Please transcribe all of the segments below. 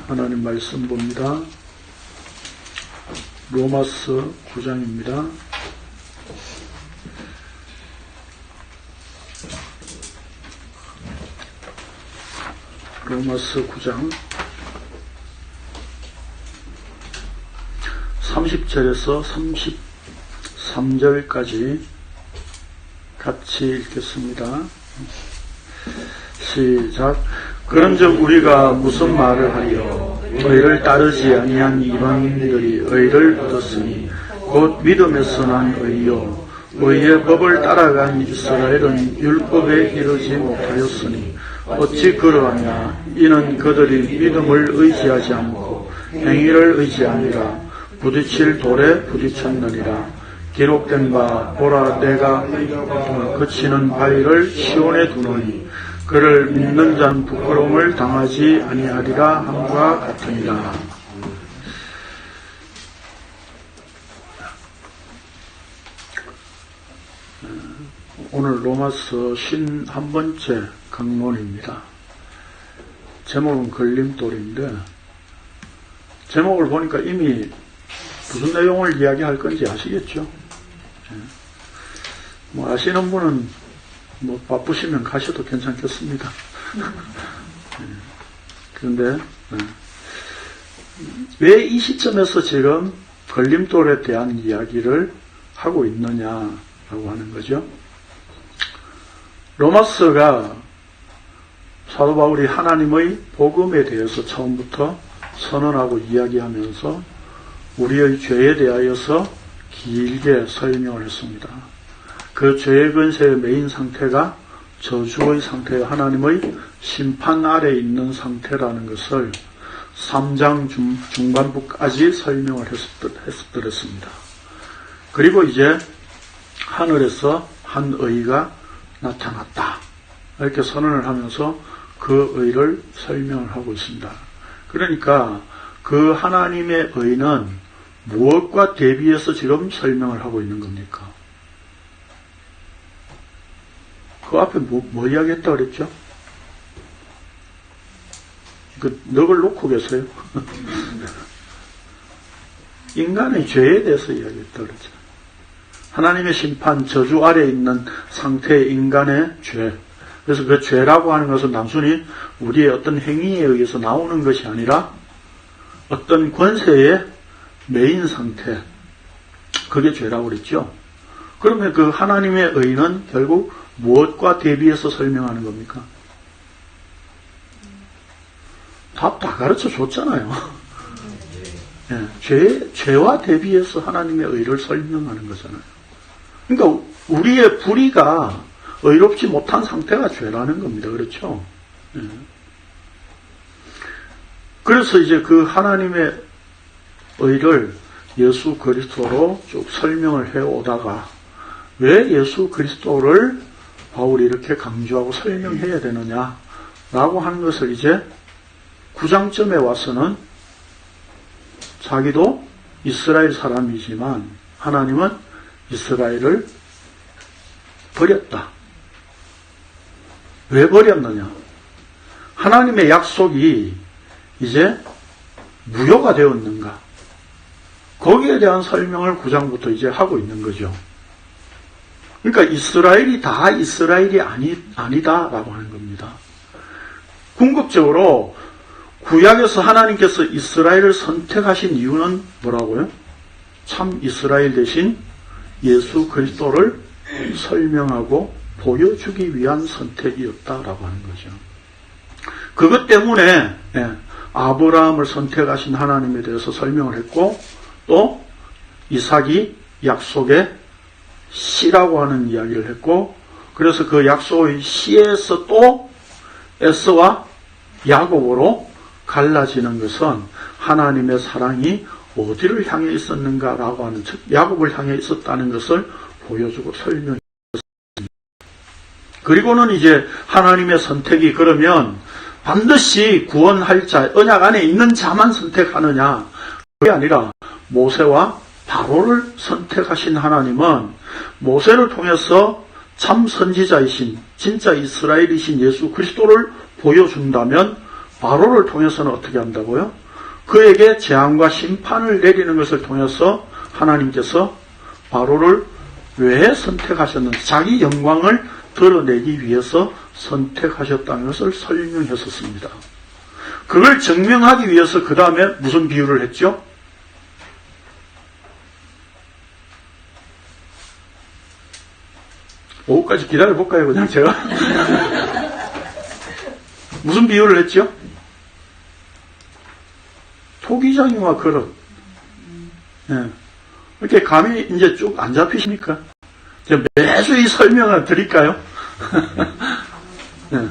하나님 말씀 봅니다. 로마서 9장입니다. 로마서 9장 30절에서 33절까지 같이 읽겠습니다. 시작. 그런즉 우리가 무슨 말을 하리요? 의를 따르지 아니한 이방인들이 의를 얻었으니 곧 믿음에서 난 의요. 의의 법을 따라간 이스라엘은 율법에 이르지 못하였으니 어찌 그러하냐? 이는 그들이 믿음을 의지하지 않고 행위를 의지하니라. 부딪힐 돌에 부딪혔느니라. 기록된 바 보라 내가 그치는 바위를 시온에 두노니 그를 믿는 자는 부끄러움을 당하지 아니하리라 함과 같으니라. 오늘 로마서 51번째 강론입니다. 제목은 걸림돌인데 제목을 보니까 이미 무슨 내용을 이야기할 건지 아시겠죠? 뭐 아시는 분은 뭐 바쁘시면 가셔도 괜찮겠습니다. 그런데 왜 이 시점에서 지금 걸림돌에 대한 이야기를 하고 있느냐라고 하는 거죠. 로마서가 사도 바울이 하나님의 복음에 대해서 처음부터 선언하고 이야기하면서 우리의 죄에 대하여서 길게 설명을 했습니다. 그 죄의 근세의 메인 상태가 저주의 상태, 하나님의 심판 아래 있는 상태라는 것을 3장 중반부까지 설명을 했었습니다. 그리고 이제 하늘에서 한 의가 나타났다. 이렇게 선언을 하면서 그 의를 설명을 하고 있습니다. 그러니까 그 하나님의 의는 무엇과 대비해서 지금 설명을 하고 있는 겁니까? 그 앞에 뭐 이야기했다고 그랬죠? 그 넉을 놓고 계세요. 인간의 죄에 대해서 이야기했다고 그랬죠. 하나님의 심판, 저주 아래에 있는 상태의 인간의 죄. 그래서 그 죄라고 하는 것은 단순히 우리의 어떤 행위에 의해서 나오는 것이 아니라 어떤 권세의 메인 상태, 그게 죄라고 그랬죠. 그러면 그 하나님의 의는 결국 무엇과 대비해서 설명하는 겁니까? 답 다 가르쳐 줬잖아요. 네, 죄와 대비해서 하나님의 의를 설명하는 거잖아요. 그러니까 우리의 불의가 의롭지 못한 상태가 죄라는 겁니다. 그렇죠? 네. 그래서 이제 그 하나님의 의를 예수 그리스도로 쭉 설명을 해오다가 왜 예수 그리스도를 바울이 이렇게 강조하고 설명해야 되느냐라고 하는 것을 이제 9장쯤에 와서는 자기도 이스라엘 사람이지만 하나님은 이스라엘을 버렸다. 왜 버렸느냐? 하나님의 약속이 이제 무효가 되었는가? 거기에 대한 설명을 9장부터 이제 하고 있는 거죠. 그러니까 이스라엘이 다 이스라엘이 아니다라고 하는 겁니다. 궁극적으로 구약에서 하나님께서 이스라엘을 선택하신 이유는 뭐라고요? 참 이스라엘 대신 예수 그리스도를 설명하고 보여주기 위한 선택이었다라고 하는 거죠. 그것 때문에 아브라함을 선택하신 하나님에 대해서 설명을 했고 또 이삭이 약속의 씨라고 하는 이야기를 했고 그래서 그 약속의 씨에서 또 에서와 야곱으로 갈라지는 것은 하나님의 사랑이 어디를 향해 있었는가라고 하는 즉 야곱을 향해 있었다는 것을 보여주고 설명했습니다. 그리고는 이제 하나님의 선택이 그러면 반드시 구원할 자, 언약 안에 있는 자만 선택하느냐 그게 아니라 모세와 바로를 선택하신 하나님은 모세를 통해서 참 선지자이신 진짜 이스라엘이신 예수 그리스도를 보여준다면 바로를 통해서는 어떻게 한다고요? 그에게 재앙과 심판을 내리는 것을 통해서 하나님께서 바로를 왜 선택하셨는지, 자기 영광을 드러내기 위해서 선택하셨다는 것을 설명했었습니다. 그걸 증명하기 위해서 그 다음에 무슨 비유를 했죠? 오후까지 기다려볼까요? 그냥 제가? 무슨 비유를 했죠? 토기장이와 그릇. 예. 이렇게 감이 이제 쭉 안 잡히십니까? 매주 이 설명을 드릴까요? 예.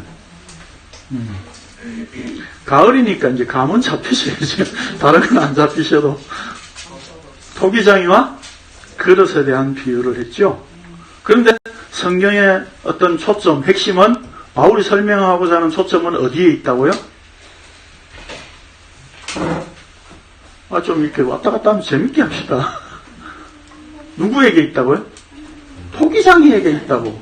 가을이니까 이제 감은 잡히셔야죠. 다른 건 안 잡히셔도. 토기장이와 그릇에 대한 비유를 했죠. 그런데 성경의 어떤 초점, 핵심은, 바울이 설명하고자 하는 초점은 어디에 있다고요? 좀 이렇게 왔다 갔다 하면 재밌게 합시다. 누구에게 있다고요? 토기장이에게 있다고.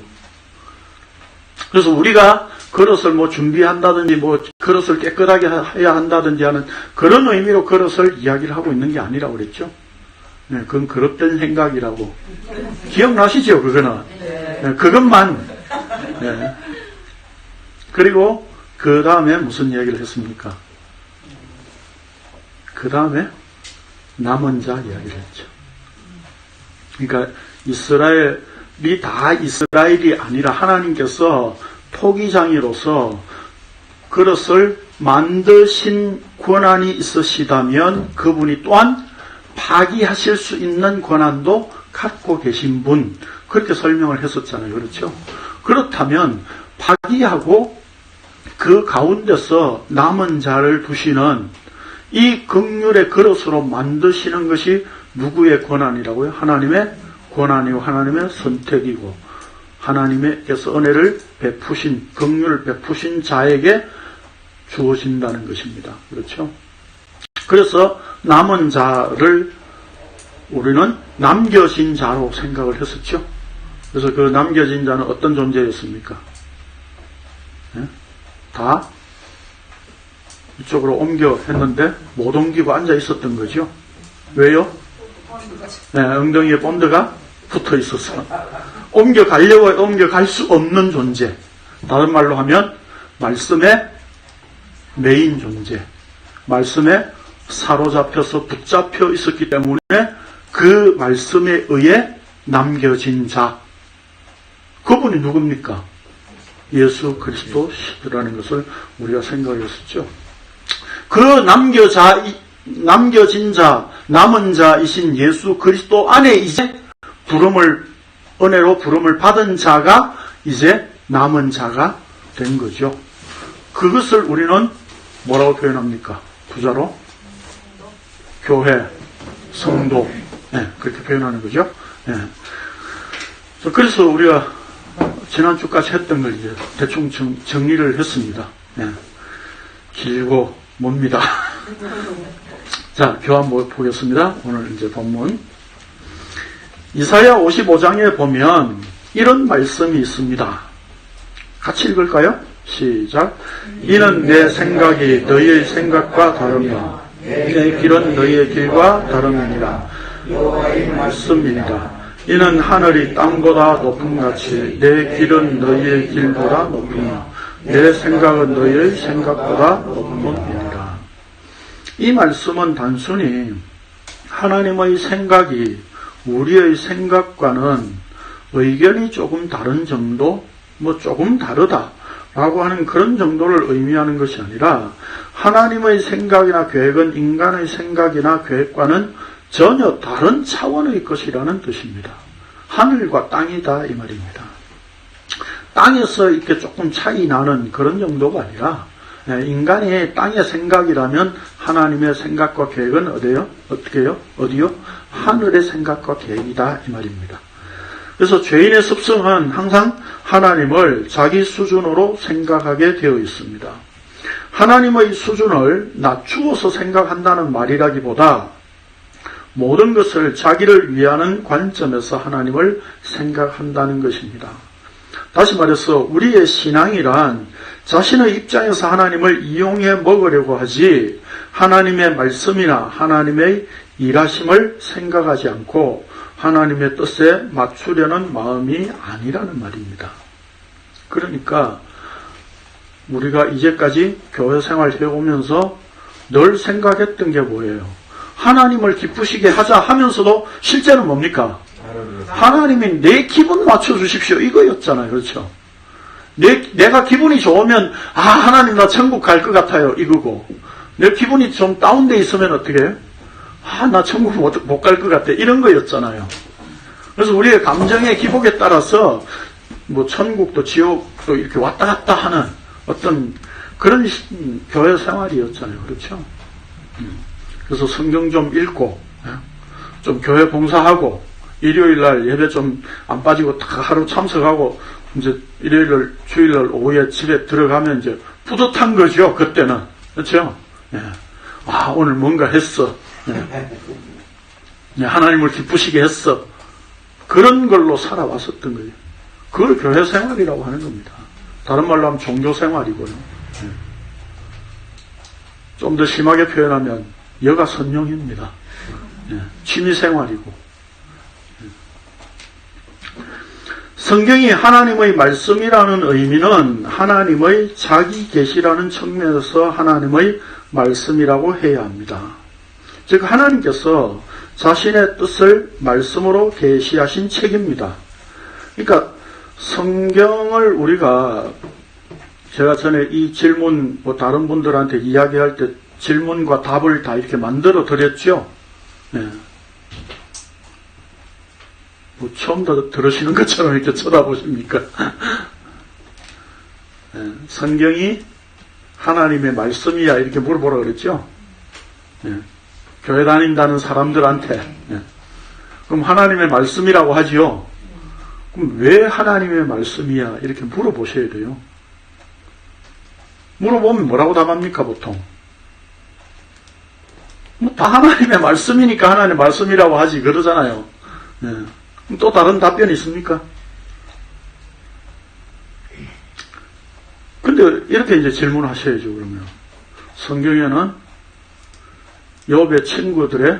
그래서 우리가 그릇을 뭐 준비한다든지, 뭐 그릇을 깨끗하게 해야 한다든지 하는 그런 의미로 그릇을 이야기를 하고 있는 게 아니라고 그랬죠. 네, 그건 그릇된 생각이라고. 기억나시죠, 그거는? 네, 그것만. 네. 그리고 그 다음에 무슨 이야기를 했습니까? 그 다음에 남은 자 이야기를 했죠. 그러니까 이스라엘이 다 이스라엘이 아니라 하나님께서 토기장이로서 그릇을 만드신 권한이 있으시다면 그분이 또한 파기하실 수 있는 권한도 갖고 계신 분, 그렇게 설명을 했었잖아요. 그렇죠? 그렇다면 파기하고 그 가운데서 남은 자를 두시는 이 긍휼의 그릇으로 만드시는 것이 누구의 권한이라고요? 하나님의 권한이고 하나님의 선택이고 하나님께서 은혜를 베푸신, 긍휼을 베푸신 자에게 주어진다는 것입니다. 그렇죠? 그래서 남은 자를 우리는 남겨진 자로 생각을 했었죠. 그래서 그 남겨진 자는 어떤 존재였습니까? 네? 다 이쪽으로 옮겨 했는데 못 옮기고 앉아 있었던 거죠. 왜요? 네, 엉덩이에 본드가 붙어 있었어. 옮겨가려고 옮겨갈 수 없는 존재. 다른 말로 하면 말씀의 메인 존재. 말씀에 사로잡혀서 붙잡혀 있었기 때문에 그 말씀에 의해 남겨진 자. 그분이 누굽니까? 예수 그리스도시라는 것을 우리가 생각했었죠. 그 남겨진 자, 남은 자이신 예수 그리스도 안에 이제 은혜로 부름을 받은 자가 이제 남은 자가 된 거죠. 그것을 우리는 뭐라고 표현합니까? 부자로? 교회, 성도. 네, 그렇게 표현하는 거죠. 네. 그래서 우리가 지난주까지 했던 걸 이제 대충 정리를 했습니다. 네. 길고 멉니다. 자, 교환 보겠습니다. 오늘 이제 본문. 이사야 55장에 보면 이런 말씀이 있습니다. 같이 읽을까요? 시작. 이는 내 생각이 너희의 생각과 다르며 내 길은 너희의 길과 다름이니라. 여호와의 말씀입니다. 이는 하늘이 땅보다 높음같이 내 길은 너희의 길보다 높으며 내 생각은 너희의 생각보다 높음이니라. 이 말씀은 단순히 하나님의 생각이 우리의 생각과는 의견이 조금 다른 정도, 조금 다르다라고 하는 그런 정도를 의미하는 것이 아니라 하나님의 생각이나 계획은 인간의 생각이나 계획과는 전혀 다른 차원의 것이라는 뜻입니다. 하늘과 땅이다 이 말입니다. 땅에서 이렇게 조금 차이 나는 그런 정도가 아니라 인간의 땅의 생각이라면 하나님의 생각과 계획은 어디요? 하늘의 생각과 계획이다 이 말입니다. 그래서 죄인의 습성은 항상 하나님을 자기 수준으로 생각하게 되어 있습니다. 하나님의 수준을 낮추어서 생각한다는 말이라기보다 모든 것을 자기를 위하는 관점에서 하나님을 생각한다는 것입니다. 다시 말해서 우리의 신앙이란 자신의 입장에서 하나님을 이용해 먹으려고 하지 하나님의 말씀이나 하나님의 일하심을 생각하지 않고 하나님의 뜻에 맞추려는 마음이 아니라는 말입니다. 그러니까 우리가 이제까지 교회 생활 해오면서 늘 생각했던 게 뭐예요? 하나님을 기쁘시게 하자 하면서도 실제는 뭡니까? 하나님이 내 기분 맞춰주십시오 이거였잖아요. 그렇죠? 내가 기분이 좋으면 하나님 나 천국 갈 것 같아요 이거고, 내 기분이 좀 다운돼 있으면 어떻게 해요? 나 천국 못 갈 것 같아 이런 거였잖아요. 그래서 우리의 감정의 기복에 따라서 뭐 천국도 지옥도 이렇게 왔다 갔다 하는 어떤 그런 교회 생활이었잖아요. 그렇죠? 그래서 성경 좀 읽고 좀 교회 봉사하고 일요일날 예배 좀 안 빠지고 다 하루 참석하고 이제 일요일날 주일날 오후에 집에 들어가면 이제 뿌듯한 거죠. 그때는. 그렇죠? 예. 오늘 뭔가 했어. 예. 하나님을 기쁘시게 했어. 그런 걸로 살아왔었던 거예요. 그걸 교회 생활이라고 하는 겁니다. 다른 말로 하면 종교 생활이고요. 예. 좀 더 심하게 표현하면 여가 선용입니다. 예. 취미 생활이고. 성경이 하나님의 말씀이라는 의미는 하나님의 자기 계시라는 측면에서 하나님의 말씀이라고 해야 합니다. 즉 하나님께서 자신의 뜻을 말씀으로 계시하신 책입니다. 그러니까 성경을 우리가, 제가 전에 이 질문 다른 분들한테 이야기할 때 질문과 답을 다 이렇게 만들어 드렸죠. 네. 처음 들으시는 것처럼 이렇게 쳐다보십니까? 네. 성경이 하나님의 말씀이야 이렇게 물어보라 그랬죠. 네. 교회 다닌다는 사람들한테. 네. 그럼 하나님의 말씀이라고 하지요. 그럼 왜 하나님의 말씀이야 이렇게 물어보셔야 돼요. 물어보면 뭐라고 답합니까 보통? 다 하나님의 말씀이니까 하나님의 말씀이라고 하지 그러잖아요. 네. 그럼 또 다른 답변이 있습니까? 근데 이렇게 이제 질문하셔야죠. 그러면 성경에는 욥의 친구들의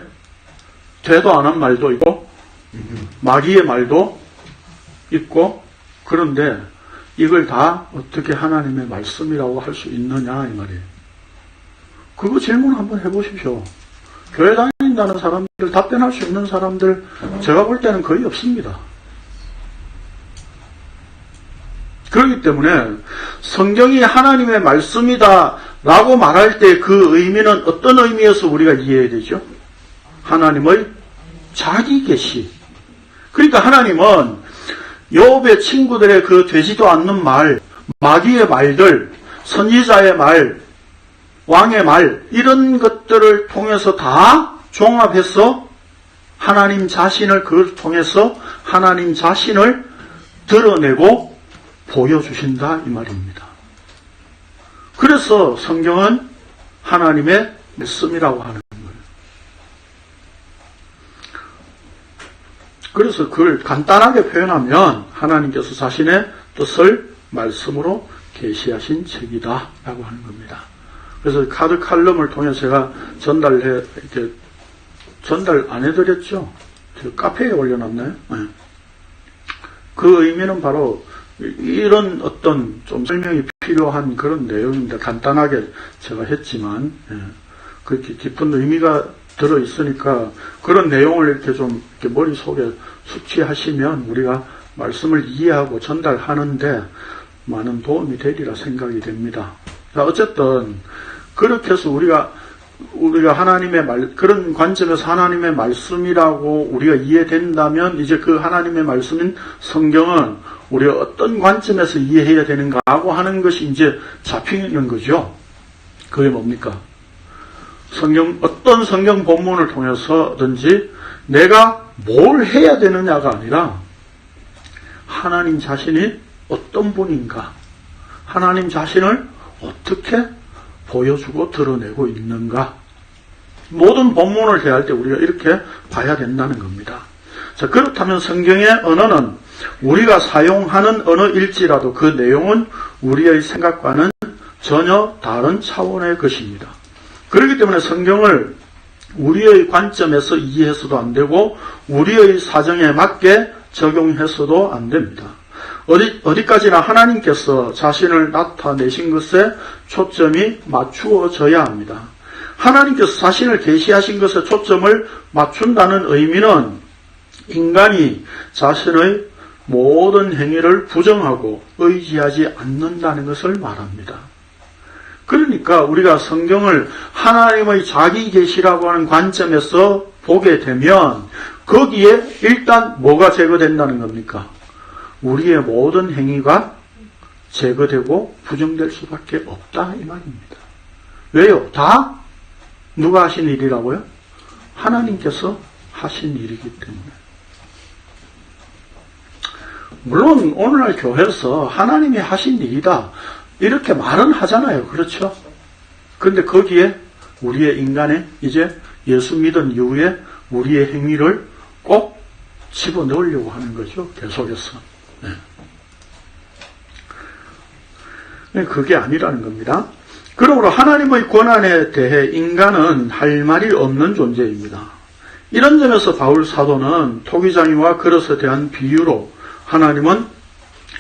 되도 안 한 말도 있고 마귀의 말도 있고, 그런데 이걸 다 어떻게 하나님의 말씀이라고 할 수 있느냐 이 말이에요. 그거 질문 한번 해보십시오. 교회 다닌다는 사람들, 답변할 수 있는 사람들 제가 볼 때는 거의 없습니다. 그렇기 때문에 성경이 하나님의 말씀이다 라고 말할 때 그 의미는 어떤 의미에서 우리가 이해해야 되죠? 하나님의 자기 계시. 그러니까 하나님은 욥의 친구들의 그 되지도 않는 말, 마귀의 말들, 선지자의 말, 왕의 말, 이런 것들을 통해서 다 종합해서 하나님 자신을, 그걸 통해서 하나님 자신을 드러내고 보여주신다 이 말입니다. 그래서 성경은 하나님의 말씀이라고 하는 거예요. 그래서 그걸 간단하게 표현하면 하나님께서 자신의 뜻을 말씀으로 계시하신 책이다 라고 하는 겁니다. 그래서 카드 칼럼을 통해 제가 이렇게 전달 안 해드렸죠? 저 카페에 올려놨나요? 네. 그 의미는 바로 이런 어떤 좀 설명이 필요한 그런 내용입니다. 간단하게 제가 했지만, 그렇게 깊은 의미가 들어있으니까 그런 내용을 이렇게 좀 이렇게 머릿속에 숙지하시면 우리가 말씀을 이해하고 전달하는데 많은 도움이 되리라 생각이 됩니다. 자, 어쨌든 그렇게 해서 우리가 하나님의 그런 관점에서 하나님의 말씀이라고 우리가 이해된다면 이제 그 하나님의 말씀인 성경은 우리가 어떤 관점에서 이해해야 되는가 하고 하는 것이 이제 잡히는 거죠. 그게 뭡니까? 어떤 성경 본문을 통해서든지 내가 뭘 해야 되느냐가 아니라 하나님 자신이 어떤 분인가, 하나님 자신을 어떻게 보여주고 드러내고 있는가, 모든 본문을 대할 때 우리가 이렇게 봐야 된다는 겁니다. 자, 그렇다면 성경의 언어는 우리가 사용하는 언어일지라도 그 내용은 우리의 생각과는 전혀 다른 차원의 것입니다. 그렇기 때문에 성경을 우리의 관점에서 이해해서도 안 되고 우리의 사정에 맞게 적용해서도 안 됩니다. 어디까지나 하나님께서 자신을 나타내신 것에 초점이 맞추어져야 합니다. 하나님께서 자신을 계시하신 것에 초점을 맞춘다는 의미는 인간이 자신의 모든 행위를 부정하고 의지하지 않는다는 것을 말합니다. 그러니까 우리가 성경을 하나님의 자기 계시라고 하는 관점에서 보게 되면 거기에 일단 뭐가 제거된다는 겁니까? 우리의 모든 행위가 제거되고 부정될 수밖에 없다 이 말입니다. 왜요? 다 누가 하신 일이라고요? 하나님께서 하신 일이기 때문에. 물론 오늘날 교회에서 하나님이 하신 일이다 이렇게 말은 하잖아요. 그렇죠? 그런데 거기에 우리의 인간의 이제 예수 믿은 이후에 우리의 행위를 꼭 집어넣으려고 하는 거죠. 계속해서. 네. 그게 아니라는 겁니다. 그러므로 하나님의 권한에 대해 인간은 할 말이 없는 존재입니다. 이런 점에서 바울 사도는 토기장이와 그릇에 대한 비유로 하나님은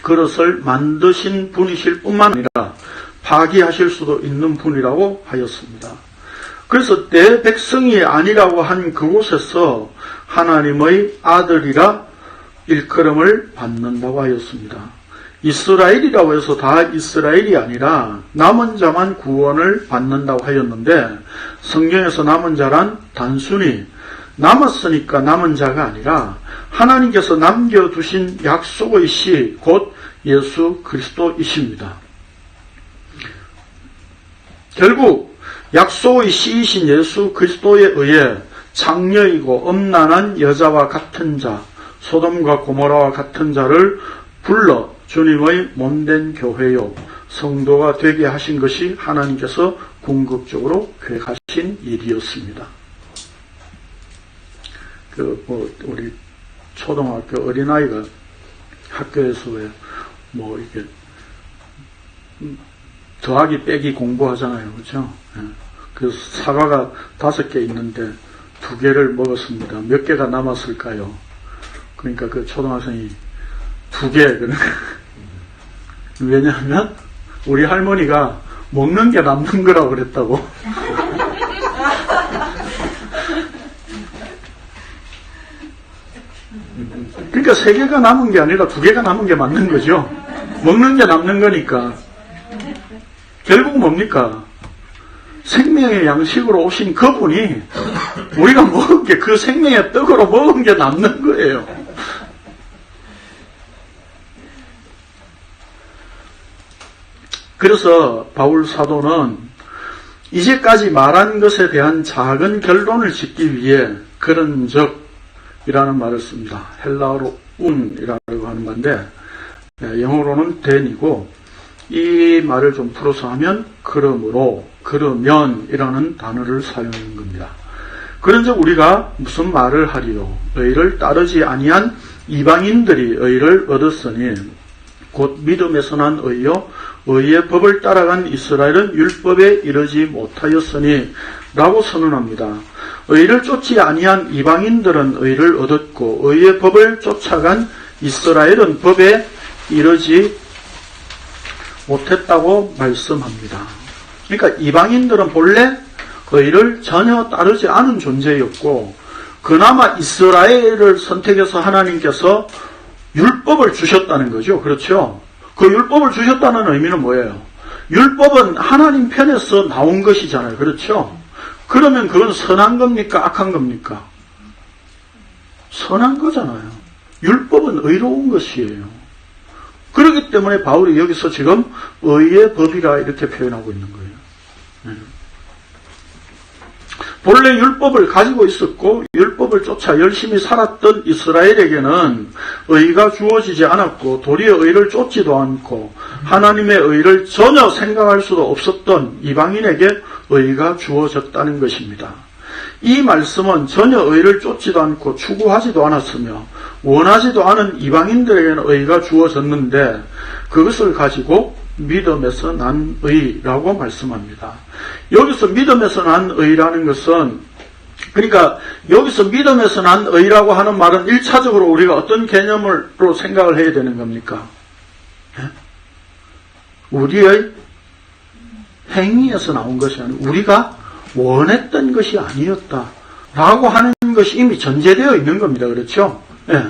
그릇을 만드신 분이실 뿐만 아니라 파기하실 수도 있는 분이라고 하였습니다. 그래서 내 백성이 아니라고 한 그곳에서 하나님의 아들이라 일컬음을 받는다고 하였습니다. 이스라엘이라고 해서 다 이스라엘이 아니라 남은 자만 구원을 받는다고 하였는데 성경에서 남은 자란 단순히 남았으니까 남은 자가 아니라 하나님께서 남겨두신 약속의 씨 곧 예수 그리스도이십니다. 결국 약속의 씨이신 예수 그리스도에 의해 장녀이고 음란한 여자와 같은 자, 소돔과 고모라와 같은 자를 불러 주님의 몸된 교회요 성도가 되게 하신 것이 하나님께서 궁극적으로 계획하신 일이었습니다. 우리 초등학교 어린아이가 학교에서 이게 더하기 빼기 공부하잖아요. 그렇죠? 그래서 사과가 5개 있는데 2개를 먹었습니다. 몇 개가 남았을까요? 그러니까 그 초등학생이 2개. 왜냐하면 우리 할머니가 먹는 게 남는 거라고 그랬다고. 그러니까 3개가 남은 게 아니라 2개가 남은 게 맞는 거죠. 먹는 게 남는 거니까. 결국 뭡니까? 생명의 양식으로 오신 그분이 우리가 먹은 게 그 생명의 떡으로 먹은 게 남는 거예요. 그래서 바울 사도는 이제까지 말한 것에 대한 작은 결론을 짓기 위해 그런적이라는 말을 씁니다. 헬라어로 운이라고 하는 건데 영어로는 then이고 이 말을 좀 풀어서 하면 그러므로, 그러면이라는 단어를 사용하는 겁니다. 그런즉 우리가 무슨 말을 하리요? 의를 따르지 아니한 이방인들이 의를 얻었으니 곧 믿음에서 난 의요 의의 법을 따라간 이스라엘은 율법에 이르지 못하였으니 라고 선언합니다. 의를 쫓지 아니한 이방인들은 의를 얻었고 의의 법을 쫓아간 이스라엘은 법에 이르지 못했다고 말씀합니다. 그러니까 이방인들은 본래 의를 전혀 따르지 않은 존재였고 그나마 이스라엘을 선택해서 하나님께서 율법을 주셨다는 거죠. 그렇죠? 그 율법을 주셨다는 의미는 뭐예요? 율법은 하나님 편에서 나온 것이잖아요. 그렇죠? 그러면 그건 선한 겁니까? 악한 겁니까? 선한 거잖아요. 율법은 의로운 것이에요. 그렇기 때문에 바울이 여기서 지금 의의 법이라 이렇게 표현하고 있는 거예요. 본래 율법을 가지고 있었고 율법을 쫓아 열심히 살았던 이스라엘에게는 의가 주어지지 않았고 도리어 의를 쫓지도 않고 하나님의 의를 전혀 생각할 수도 없었던 이방인에게 의가 주어졌다는 것입니다. 이 말씀은 전혀 의를 쫓지도 않고 추구하지도 않았으며 원하지도 않은 이방인들에게는 의가 주어졌는데 그것을 가지고 믿음에서 난 의라고 말씀합니다. 여기서 믿음에서 난 의라는 것은, 그러니까 여기서 믿음에서 난 의라고 하는 말은 1차적으로 우리가 어떤 개념으로 생각을 해야 되는 겁니까? 우리의 행위에서 나온 것이 아니고 우리가 원했던 것이 아니었다 라고 하는 것이 이미 전제되어 있는 겁니다. 그렇죠? 예.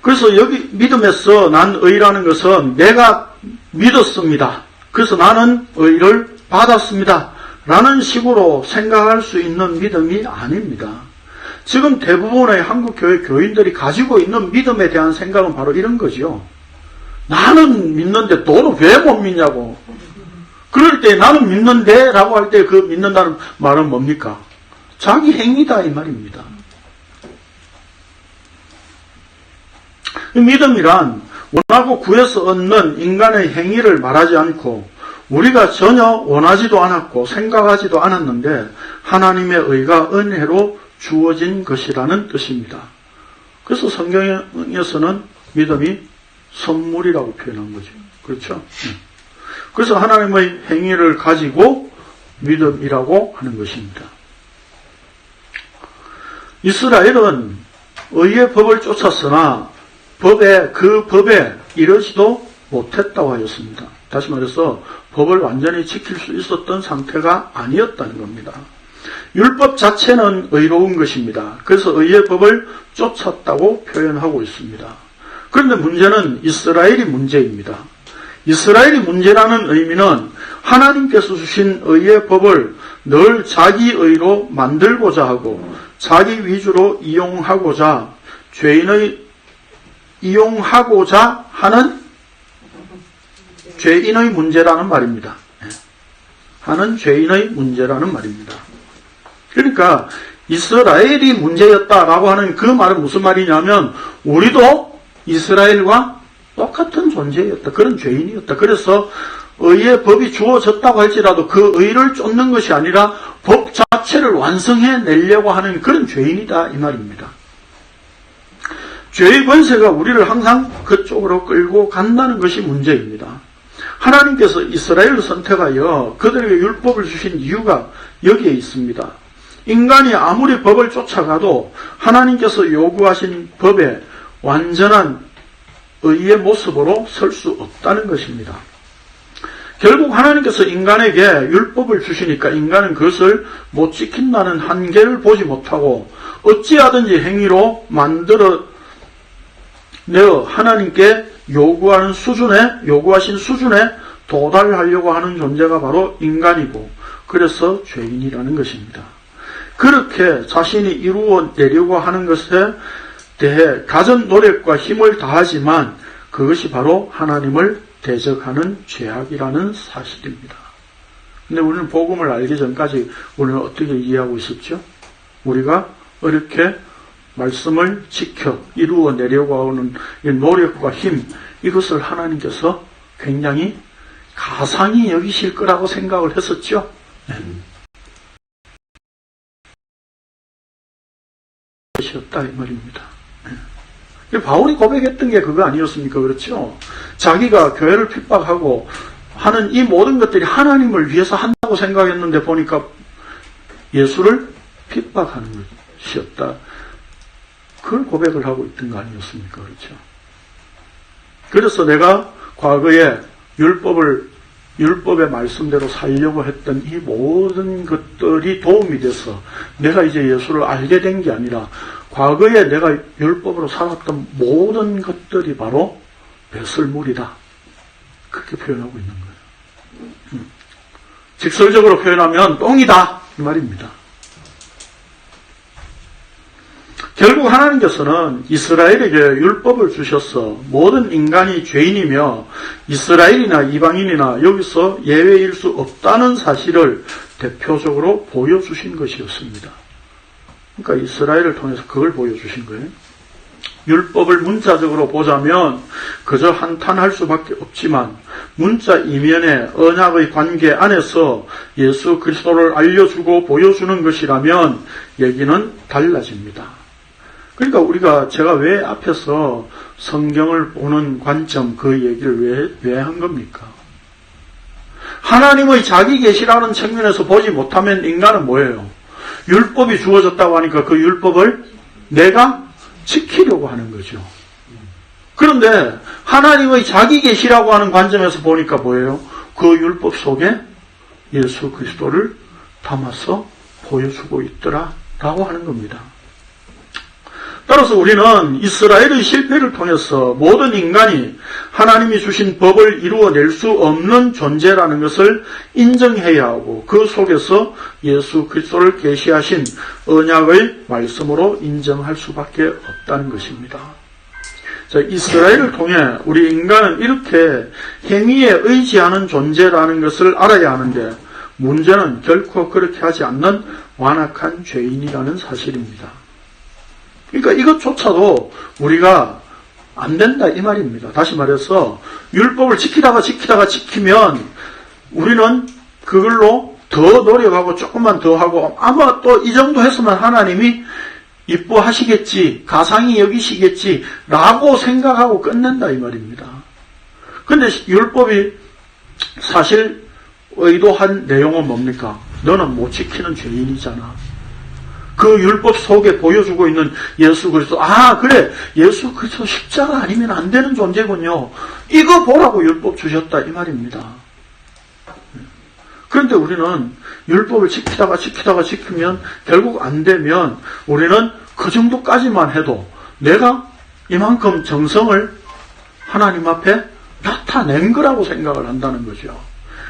그래서 여기 믿음에서 난 의라는 것은 내가 믿었습니다. 그래서 나는 의를 받았습니다. 라는 식으로 생각할 수 있는 믿음이 아닙니다. 지금 대부분의 한국교회 교인들이 가지고 있는 믿음에 대한 생각은 바로 이런 거죠. 나는 믿는데 너는 왜 못 믿냐고. 그럴 때 나는 믿는데 라고 할 때 그 믿는다는 말은 뭡니까? 자기 행위다 이 말입니다. 믿음이란 원하고 구해서 얻는 인간의 행위를 말하지 않고 우리가 전혀 원하지도 않았고 생각하지도 않았는데 하나님의 의가 은혜로 주어진 것이라는 뜻입니다. 그래서 성경에서는 믿음이 선물이라고 표현한 거죠. 그렇죠? 그래서 하나님의 행위를 가지고 믿음이라고 하는 것입니다. 이스라엘은 의의 법을 쫓았으나 그 법에 이르지도 못했다고 하였습니다. 다시 말해서 법을 완전히 지킬 수 있었던 상태가 아니었다는 겁니다. 율법 자체는 의로운 것입니다. 그래서 의의 법을 쫓았다고 표현하고 있습니다. 그런데 문제는 이스라엘이 문제입니다. 이스라엘이 문제라는 의미는 하나님께서 주신 의의 법을 늘 자기 의로 만들고자 하고 자기 위주로 이용하고자 하는 죄인의 문제라는 말입니다. 하는 죄인의 문제라는 말입니다. 그러니까 이스라엘이 문제였다라고 하는 그 말은 무슨 말이냐면 우리도 이스라엘과 똑같은 존재였다. 그런 죄인이었다. 그래서 의의 법이 주어졌다고 할지라도 그 의를 쫓는 것이 아니라 법 자체를 완성해내려고 하는 그런 죄인이다 이 말입니다. 죄의 권세가 우리를 항상 그쪽으로 끌고 간다는 것이 문제입니다. 하나님께서 이스라엘을 선택하여 그들에게 율법을 주신 이유가 여기에 있습니다. 인간이 아무리 법을 쫓아가도 하나님께서 요구하신 법에 완전한 의의 모습으로 설 수 없다는 것입니다. 결국 하나님께서 인간에게 율법을 주시니까 인간은 그것을 못 지킨다는 한계를 보지 못하고 어찌하든지 행위로 만들어내어 하나님께 요구하신 수준에 도달하려고 하는 존재가 바로 인간이고 그래서 죄인이라는 것입니다. 그렇게 자신이 이루어내려고 하는 것에 대해 가진 노력과 힘을 다하지만 그것이 바로 하나님을 대적하는 죄악이라는 사실입니다. 근데 우리는 복음을 알기 전까지 우리는 어떻게 이해하고 있었죠? 우리가 이렇게 말씀을 지켜 이루어내려고 하는 이 노력과 힘, 이것을 하나님께서 굉장히 가상히 여기실 거라고 생각을 했었죠. 것이었다 이 말입니다. 바울이 고백했던 게 그거 아니었습니까? 그렇죠? 자기가 교회를 핍박하고 하는 이 모든 것들이 하나님을 위해서 한다고 생각했는데 보니까 예수를 핍박하는 것이었다. 그걸 고백을 하고 있던 거 아니었습니까? 그렇죠? 그래서 내가 과거에 율법의 말씀대로 살려고 했던 이 모든 것들이 도움이 돼서 내가 이제 예수를 알게 된 게 아니라 과거에 내가 율법으로 살았던 모든 것들이 바로 배설물이다. 그렇게 표현하고 있는 거예요. 직설적으로 표현하면 똥이다. 이 말입니다. 결국 하나님께서는 이스라엘에게 율법을 주셔서 모든 인간이 죄인이며 이스라엘이나 이방인이나 여기서 예외일 수 없다는 사실을 대표적으로 보여주신 것이었습니다. 그러니까 이스라엘을 통해서 그걸 보여주신 거예요. 율법을 문자적으로 보자면 그저 한탄할 수밖에 없지만 문자 이면의 언약의 관계 안에서 예수 그리스도를 알려주고 보여주는 것이라면 얘기는 달라집니다. 그러니까 제가 왜 앞에서 성경을 보는 관점, 그 얘기를 왜 한 겁니까? 하나님의 자기 계시라는 측면에서 보지 못하면 인간은 뭐예요? 율법이 주어졌다고 하니까 그 율법을 내가 지키려고 하는 거죠. 그런데 하나님의 자기 계시라고 하는 관점에서 보니까 뭐예요? 그 율법 속에 예수 그리스도를 담아서 보여주고 있더라라고 하는 겁니다. 따라서 우리는 이스라엘의 실패를 통해서 모든 인간이 하나님이 주신 법을 이루어낼 수 없는 존재라는 것을 인정해야 하고, 그 속에서 예수 그리스도를 계시하신 언약의 말씀으로 인정할 수밖에 없다는 것입니다. 자, 이스라엘을 통해 우리 인간은 이렇게 행위에 의지하는 존재라는 것을 알아야 하는데, 문제는 결코 그렇게 하지 않는 완악한 죄인이라는 사실입니다. 그러니까 이것조차도 우리가 안 된다 이 말입니다. 다시 말해서 율법을 지키다가 지키면 우리는 그걸로 더 노력하고 조금만 더 하고 아마 또 이 정도 했으면 하나님이 이뻐하시겠지, 가상히 여기시겠지 라고 생각하고 끝낸다 이 말입니다. 그런데 율법이 사실 의도한 내용은 뭡니까? 너는 못 지키는 죄인이잖아. 그 율법 속에 보여주고 있는 예수 그리스도, 그래, 예수 그리스도 십자가 아니면 안 되는 존재군요. 이거 보라고 율법 주셨다 이 말입니다. 그런데 우리는 율법을 지키면 결국 안 되면 우리는 그 정도까지만 해도 내가 이만큼 정성을 하나님 앞에 나타낸 거라고 생각을 한다는 거죠.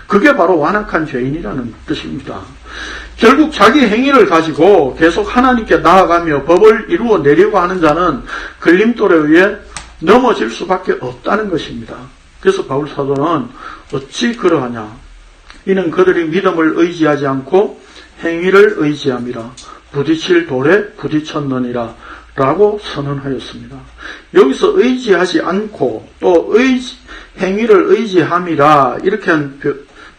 그게 바로 완악한 죄인이라는 뜻입니다. 결국 자기 행위를 가지고 계속 하나님께 나아가며 법을 이루어내려고 하는 자는 걸림돌에 의해 넘어질 수밖에 없다는 것입니다. 그래서 바울 사도는 어찌 그러하냐? 이는 그들이 믿음을 의지하지 않고 행위를 의지함이라 부딪힐 돌에 부딪혔느니라 라고 선언하였습니다. 여기서 의지하지 않고 또 행위를 의지함이라 이렇게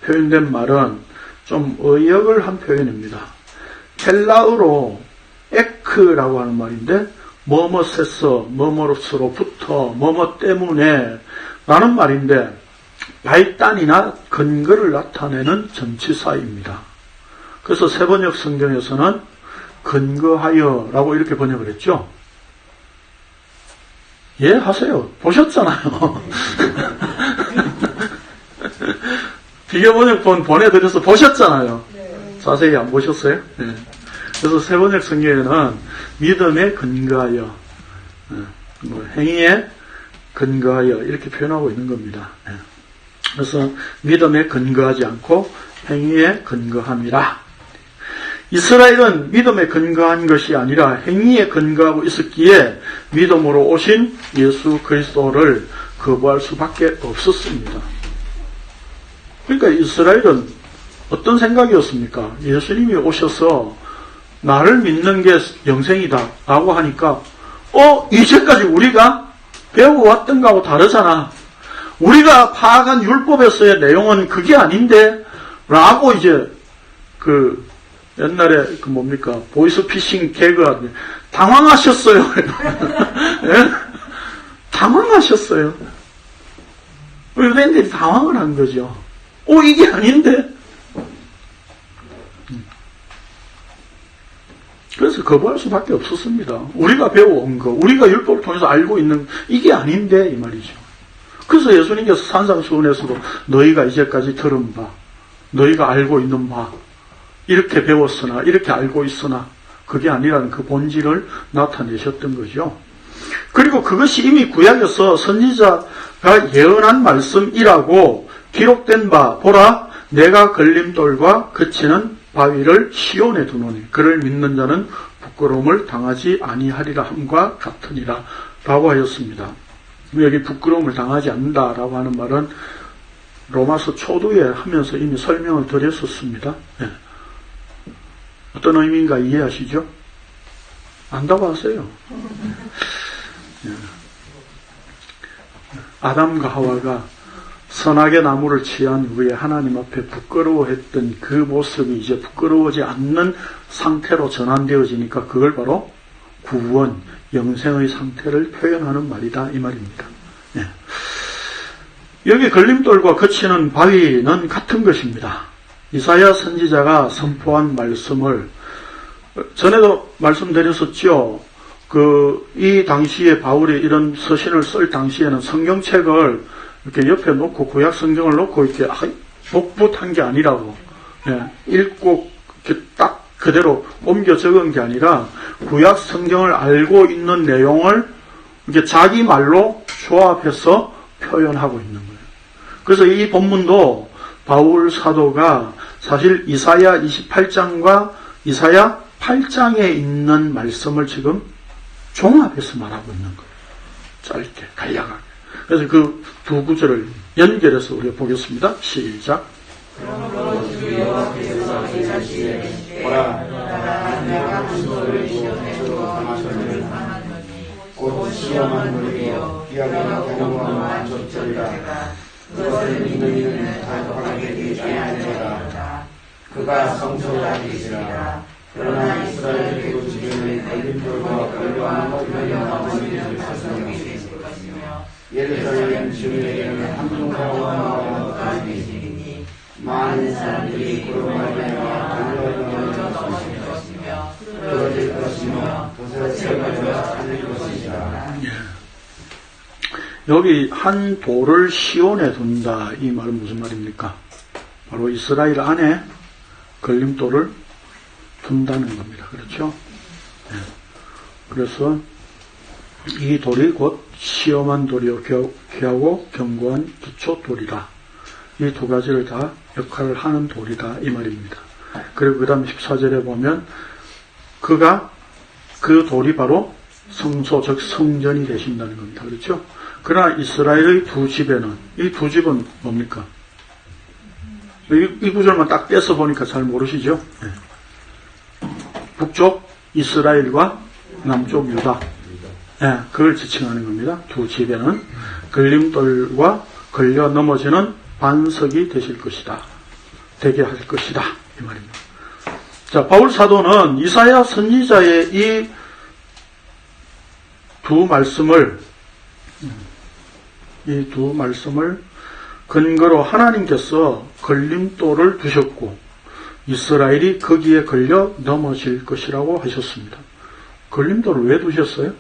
표현된 말은 좀 의역을 한 표현입니다. 헬라어로 에크라고 하는 말인데, 뭐뭇에서 뭐뭇으로부터 뭐뭇 때문에 라는 말인데, 발단이나 근거를 나타내는 전치사입니다. 그래서 세번역 성경에서는 근거하여 라고 이렇게 번역을 했죠. 이해하세요? 보셨잖아요. 비교번역본 보내드려서 보셨잖아요. 네. 자세히 안 보셨어요? 네. 그래서 세번역 성경에는 믿음에 근거하여, 행위에 근거하여 이렇게 표현하고 있는 겁니다. 네. 그래서 믿음에 근거하지 않고 행위에 근거함이라. 이스라엘은 믿음에 근거한 것이 아니라 행위에 근거하고 있었기에 믿음으로 오신 예수 그리스도를 거부할 수밖에 없었습니다. 그러니까 이스라엘은 어떤 생각이었습니까? 예수님이 오셔서 나를 믿는 게 영생이다 라고 하니까 이제까지 우리가 배워왔던 거하고 다르잖아. 우리가 파악한 율법에서의 내용은 그게 아닌데 라고 이제 옛날에 보이스피싱 개그 당황하셨어요. 네? 당황하셨어요. 유대인들이 당황을 한 거죠. 이게 아닌데? 그래서 거부할 수밖에 없었습니다. 우리가 배워온 거, 우리가 율법을 통해서 알고 있는 이게 아닌데 이 말이죠. 그래서 예수님께서 산상수훈에서도 너희가 이제까지 들은 바, 너희가 알고 있는 바, 이렇게 배웠으나 이렇게 알고 있으나 그게 아니라는 그 본질을 나타내셨던 거죠. 그리고 그것이 이미 구약에서 선지자가 예언한 말씀이라고 기록된 바, 보라 내가 걸림돌과 그치는 바위를 시온에 두노니 그를 믿는 자는 부끄러움을 당하지 아니하리라 함과 같으니라 라고 하였습니다. 여기 부끄러움을 당하지 않는다라고 하는 말은 로마서 초두에 하면서 이미 설명을 드렸었습니다. 네. 어떤 의미인가 이해하시죠? 안다고 하세요. 네. 아담과 하와가 선악의 나무를 취한 후에 하나님 앞에 부끄러워했던 그 모습이 이제 부끄러워지 않는 상태로 전환되어지니까 그걸 바로 구원, 영생의 상태를 표현하는 말이다 이 말입니다. 예. 여기 걸림돌과 거치는 바위는 같은 것입니다. 이사야 선지자가 선포한 말씀을 전에도 말씀드렸었죠. 이 당시에 바울이 이런 서신을 쓸 당시에는 성경책을 이렇게 옆에 놓고 구약 성경을 놓고 이렇게 복붙한 게 아니라고, 예, 읽고 이렇게 딱 그대로 옮겨 적은 게 아니라 구약 성경을 알고 있는 내용을 이렇게 자기 말로 조합해서 표현하고 있는 거예요. 그래서 이 본문도 바울 사도가 사실 이사야 28장과 이사야 8장에 있는 말씀을 지금 종합해서 말하고 있는 거예요. 짧게, 간략하게. 그래서 그 두 구절을 연결해서 우리가 보겠습니다. 시작. 그러므로 주 여호와께서 이르시되 보라 내가 큰 돌을 시온에로 강하노니 곧 시험한 물이요 기업과 공무원과 좁절이라 그것을 믿는 이는 가득하게 되지 아니하리라. 그가 성소가 되시리라. 그러나 이스라엘 그 주변의 걸림돌과 걸려하는 걸려하는 자성이 되실 것이며 예루살렘 주민에게는 함정과 가지리니 많은 사람들이 그로 말미암아 걸려하는 것이며 그러질 것이며 도세가 찾을 것이라. 여기 한 돌을 시온에 둔다 이 말은 무슨 말입니까? 바로 이스라엘 안에 걸림돌을 둔다는 겁니다. 그렇죠? 네. 그래서 이 돌이 곧 시험한 돌이요 귀하고 견고한 기초돌이라. 이 두 가지를 다 역할을 하는 돌이다 이 말입니다. 그리고 그 다음 14절에 보면 그 돌이 바로 성소 즉 성전이 되신다는 겁니다. 그렇죠? 그러나 이스라엘의 두 집에는 이 두 집은 뭡니까? 이 구절만 딱 떼서 보니까 잘 모르시죠? 네. 북쪽 이스라엘과 남쪽 유다, 네, 그걸 지칭하는 겁니다. 두 집에는 걸림돌과 걸려 넘어지는 반석이 되실 것이다. 되게 할 것이다. 이 말입니다. 자, 바울 사도는 이사야 선지자의 이 두 말씀을 근거로 하나님께서 걸림돌을 두셨고 이스라엘이 거기에 걸려 넘어질 것이라고 하셨습니다. 걸림돌을 왜 두셨어요?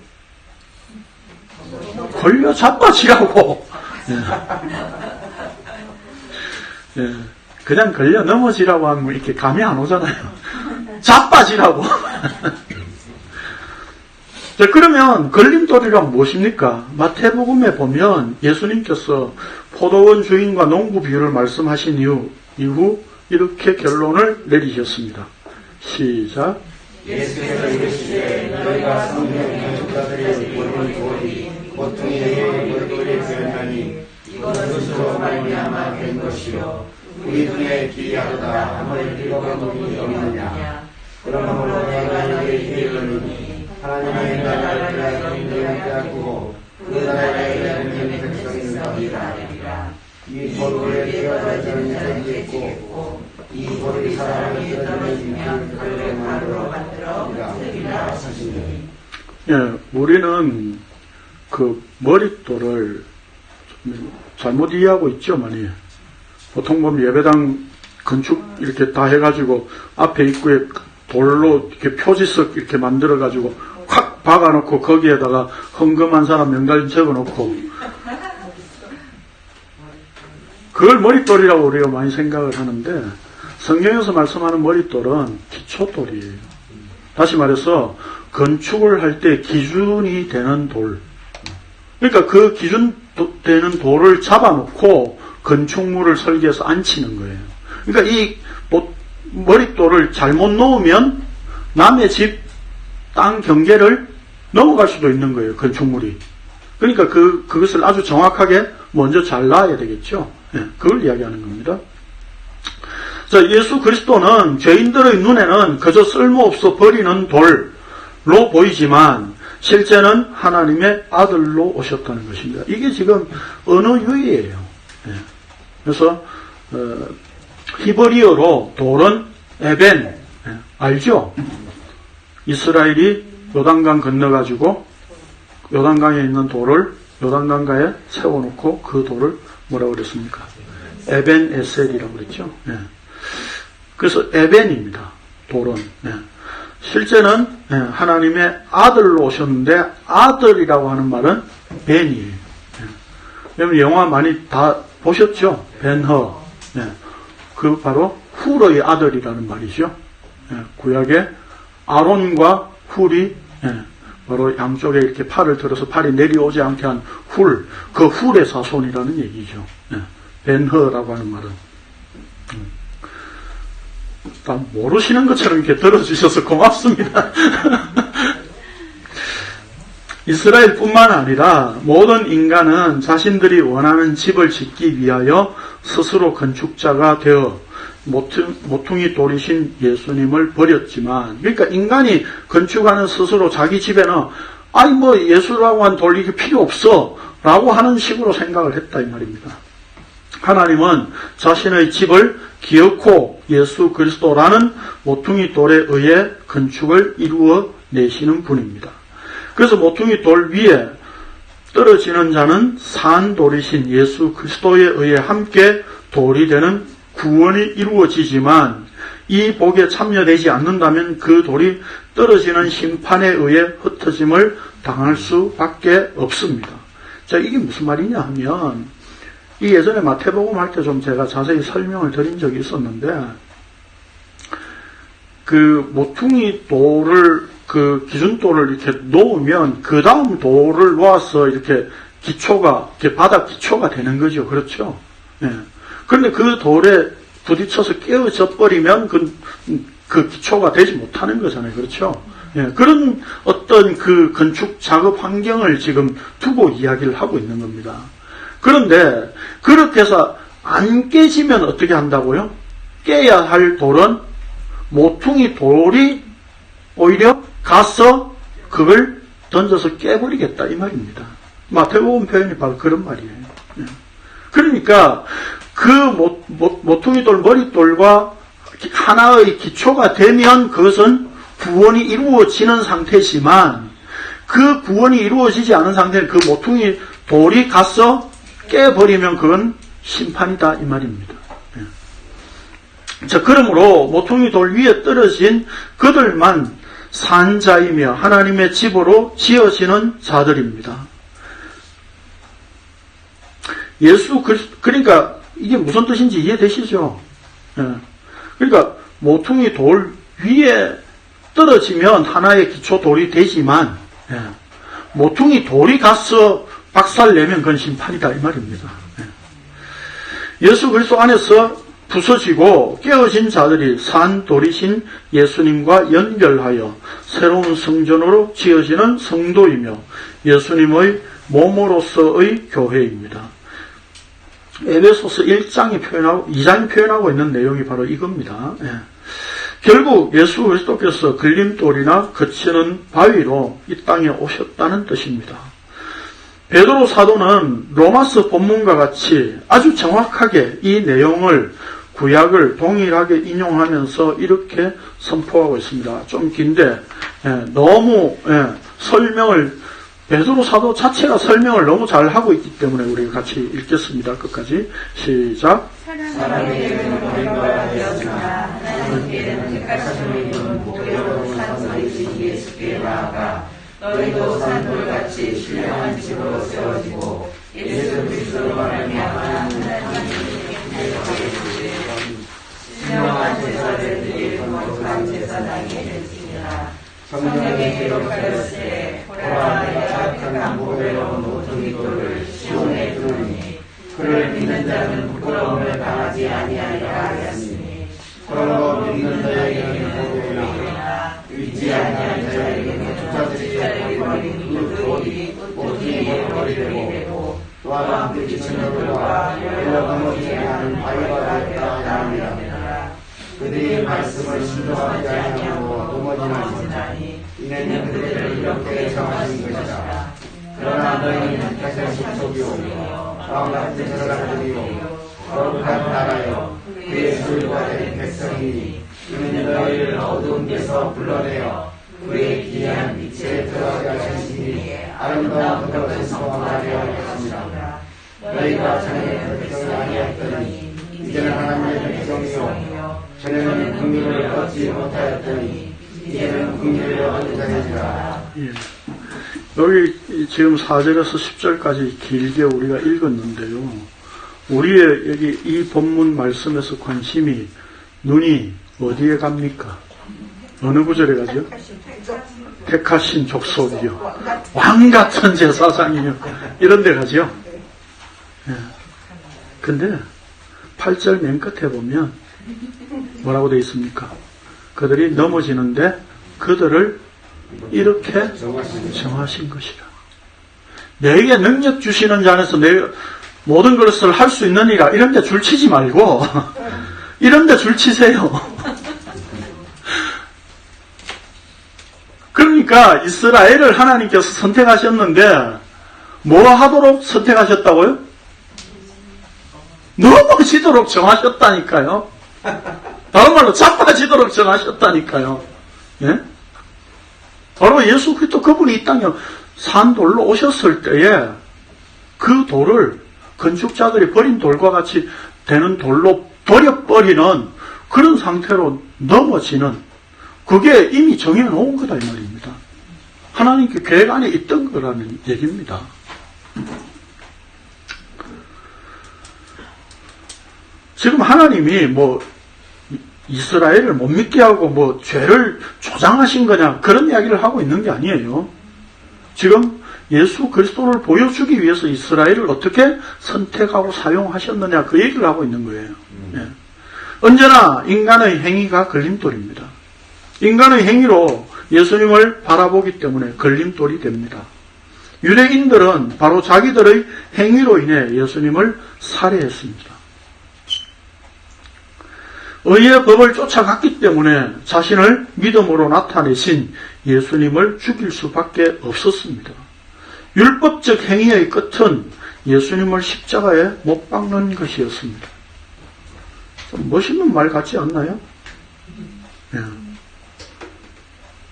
걸려 자빠지라고. 예. 그냥 걸려 넘어지라고 하면 이렇게 감이 안 오잖아요. 자빠지라고. 자, 그러면 걸림돌이란 무엇입니까? 마태복음에 보면 예수님께서 포도원 주인과 농부 비유를 말씀하신 이후 이렇게 결론을 내리셨습니다. 시작. 예수께서 이르시되 너희가 성경의 저자들의 모든 돌이 고통의 돌이 되었나니 이것은 스스로 말미암아 된 것이요 우리 눈에 기이하다 아무리 필요가 높이 여기느냐. 그러므로 내가 너희에게 이르노니 하나님의 나라를 인정하게 하고 그 나라에 있는 백성이 너희라. 이 돌을 떼어내는 자들이 있고 이 돌이 사람을 떼어내면 그를 말로 만들어 쓰리라 하시니. 예, 우리는 그 머릿돌을 잘못 이해하고 있죠, 많이. 보통 보면 예배당 건축 이렇게 다 해가지고 앞에 입구에 돌로 이렇게 표지석 이렇게 만들어가지고 확 박아놓고 거기에다가 헌금한 사람 명단 적어놓고 그걸 머릿돌이라고 우리가 많이 생각을 하는데 성경에서 말씀하는 머릿돌은 기초돌이에요. 다시 말해서 건축을 할 때 기준이 되는 돌. 그러니까 그 기준 되는 돌을 잡아놓고 건축물을 설계해서 앉히는 거예요. 그러니까 이 머릿돌을 잘못 놓으면 남의 집 땅 경계를 넘어갈 수도 있는 거예요. 건축물이. 그러니까 그것을 아주 정확하게 먼저 잘 놔야 되겠죠. 네, 그걸 이야기하는 겁니다. 자, 예수 그리스도는 죄인들의 눈에는 그저 쓸모없어 버리는 돌로 보이지만 실제는 하나님의 아들로 오셨다는 것입니다. 이게 지금 언어유희예요. 네. 그래서 히브리어로 돌은 에벤, 알죠? 이스라엘이 요단강 건너가지고 요단강에 있는 돌을 요단강가에 세워놓고 그 돌을 뭐라고 그랬습니까? 에벤 에셀이라고 그랬죠. 예. 그래서 에벤입니다. 돌은. 예. 실제는 하나님의 아들로 오셨는데 아들이라고 하는 말은 벤이에요. 예. 여러분 영화 많이 다 보셨죠? 벤허. 예. 그 바로 훌의 아들이라는 말이죠. 예. 구약에 아론과 훌이 바로 양쪽에 이렇게 팔을 들어서 팔이 내려오지 않게 한 훌, 그 훌의 자손이라는 얘기죠. 벤허라고 하는 말은. 다 모르시는 것처럼 이렇게 들어주셔서 고맙습니다. 이스라엘뿐만 아니라 모든 인간은 자신들이 원하는 집을 짓기 위하여 스스로 건축자가 되어 모퉁이 돌이신 예수님을 버렸지만, 그러니까 인간이 건축하는 스스로 자기 집에는 아니 뭐 예수라고 한 돌 이게 필요 없어 라고 하는 식으로 생각을 했다 이 말입니다. 하나님은 자신의 집을 기어코 예수 그리스도라는 모퉁이 돌에 의해 건축을 이루어 내시는 분입니다. 그래서 모퉁이 돌 위에 떨어지는 자는 산 돌이신 예수 그리스도에 의해 함께 돌이 되는 구원이 이루어지지만, 이 복에 참여되지 않는다면 그 돌이 떨어지는 심판에 의해 흩어짐을 당할 수밖에 없습니다. 자, 이게 무슨 말이냐 하면, 이 예전에 마태복음 할 때 좀 제가 자세히 설명을 드린 적이 있었는데, 그 모퉁이 돌을, 그 기준돌을 이렇게 놓으면 그 다음 돌을 놓아서 이렇게 기초가, 이렇게 바닥 기초가 되는 거죠. 그렇죠? 예. 그런데 그 돌에 부딪혀서 깨어져 버리면 그 기초가 되지 못하는 거잖아요. 그렇죠? 예, 그런 어떤 그 건축 작업 환경을 지금 두고 이야기를 하고 있는 겁니다. 그런데 그렇게 해서 안 깨지면 어떻게 한다고요? 깨야 할 돌은 모퉁이 돌이 오히려 가서 그걸 던져서 깨버리겠다 이 말입니다. 마태복음 표현이 바로 그런 말이에요. 예. 그러니까 그 모퉁이 돌, 머릿돌과 하나의 기초가 되면 그것은 구원이 이루어지는 상태지만, 그 구원이 이루어지지 않은 상태는 그 모퉁이 돌이 가서 깨버리면 그건 심판이다 이 말입니다. 자, 그러므로 모퉁이 돌 위에 떨어진 그들만 산자이며 하나님의 집으로 지어지는 자들입니다. 예수 그리스도, 그러니까 이게 무슨 뜻인지 이해되시죠? 예. 그러니까 모퉁이 돌 위에 떨어지면 하나의 기초 돌이 되지만, 예. 모퉁이 돌이 가서 박살내면 그건 심판이다 이 말입니다. 예. 예수 그리스도 안에서 부서지고 깨어진 자들이 산 돌이신 예수님과 연결하여 새로운 성전으로 지어지는 성도이며 예수님의 몸으로서의 교회입니다. 에베소서 1장이 표현하고 2장이 표현하고 있는 내용이 바로 이겁니다. 예. 결국 예수 그리스도께서 걸림돌이나 거치는 바위로 이 땅에 오셨다는 뜻입니다. 베드로 사도는 로마서 본문과 같이 아주 정확하게 이 내용을 구약을 동일하게 인용하면서 이렇게 선포하고 있습니다. 좀 긴데 너무 설명을 베드로 사도 자체가 설명을 너무 잘 하고 있기 때문에 우리가 같이 읽겠습니다. 끝까지 시작. 사람의 이름은 버림받아 되었으나 하나님께는 택하심을 입은 보배로운 산돌이신 예수께 나아가 너희도 산돌같이 신령한 집으로 세워지고 예수 그리스도로 말미암아 하나님께 대적하게 신령한 제사를 드리는 거룩한 제사장이 될지니라. 성경에 기록하였으되 보라 내가 택한 보배로운 모퉁이 돌을 시온에 두르니 그를 믿는 자는 부끄러움을 당하지 아니하리라 하였으니 그러므로 믿는 자에게는 보배로나 믿지 아니한 자에게는 투자자에게 버린 그 돌이 모퉁이에 돌이 되고 또한 그 기층을 돌아 여러 넘어지게 하는 바위가 되었다 하니라. 그들의 말씀을 신중하지 아니하고 넘어지나니 이는 그들을 이렇게 정하신 것이다. 그러나 너희는 택하신 족속이요 왕 같은 사람들이요 거룩한 나라요 그의 소유가 된 백성이니 이는 너희를 어두운 데서 불러내어 그의 기이한 빛에 지체에 들어가게 하시니 아름다운 것을 성공하려 하였습니다. 너희가 전에는 백성이 아니었더니 이제는 하나님의 백성이요 전에는 긍휼을 얻지 못하였더니 이제는 긍휼을 얻으리라. 예. 여기 지금 4절에서 10절까지 길게 우리가 읽었는데요. 우리의 여기 이 본문 말씀에서 관심이 눈이 어디에 갑니까? 어느 구절에 가죠? 택하신 족속이요. 왕같은 제사장이요. 이런 데 가죠. 예. 근데 8절 맨 끝에 보면 뭐라고 되어 있습니까? 그들이 넘어지는데 그들을 이렇게 정하신 것이라. 내게 능력 주시는 자 안에서 내 모든 것을 할 수 있느니라. 이런 데 줄치지 말고 이런 데 줄치세요. 그러니까 이스라엘을 하나님께서 선택하셨는데 뭐 하도록 선택하셨다고요? 넘어지도록 정하셨다니까요. 다른 말로 자빠지도록 정하셨다니까요. 예? 바로 예수 그리스도 그분이 이 땅에 산돌로 오셨을 때에 그 돌을 건축자들이 버린 돌과 같이 되는 돌로 버려버리는 그런 상태로 넘어지는 그게 이미 정해놓은 거다 이 말입니다. 하나님께 계획 안에 있던 거라는 얘기입니다. 지금 하나님이 뭐 이스라엘을 못 믿게 하고 뭐 죄를 조장하신 거냐 그런 이야기를 하고 있는 게 아니에요. 지금 예수 그리스도를 보여주기 위해서 이스라엘을 어떻게 선택하고 사용하셨느냐 그 얘기를 하고 있는 거예요. 예. 언제나 인간의 행위가 걸림돌입니다. 인간의 행위로 예수님을 바라보기 때문에 걸림돌이 됩니다. 유대인들은 바로 자기들의 행위로 인해 예수님을 살해했습니다. 의의 법을 쫓아갔기 때문에 자신을 믿음으로 나타내신 예수님을 죽일 수밖에 없었습니다. 율법적 행위의 끝은 예수님을 십자가에 못 박는 것이었습니다. 좀 멋있는 말 같지 않나요? 예.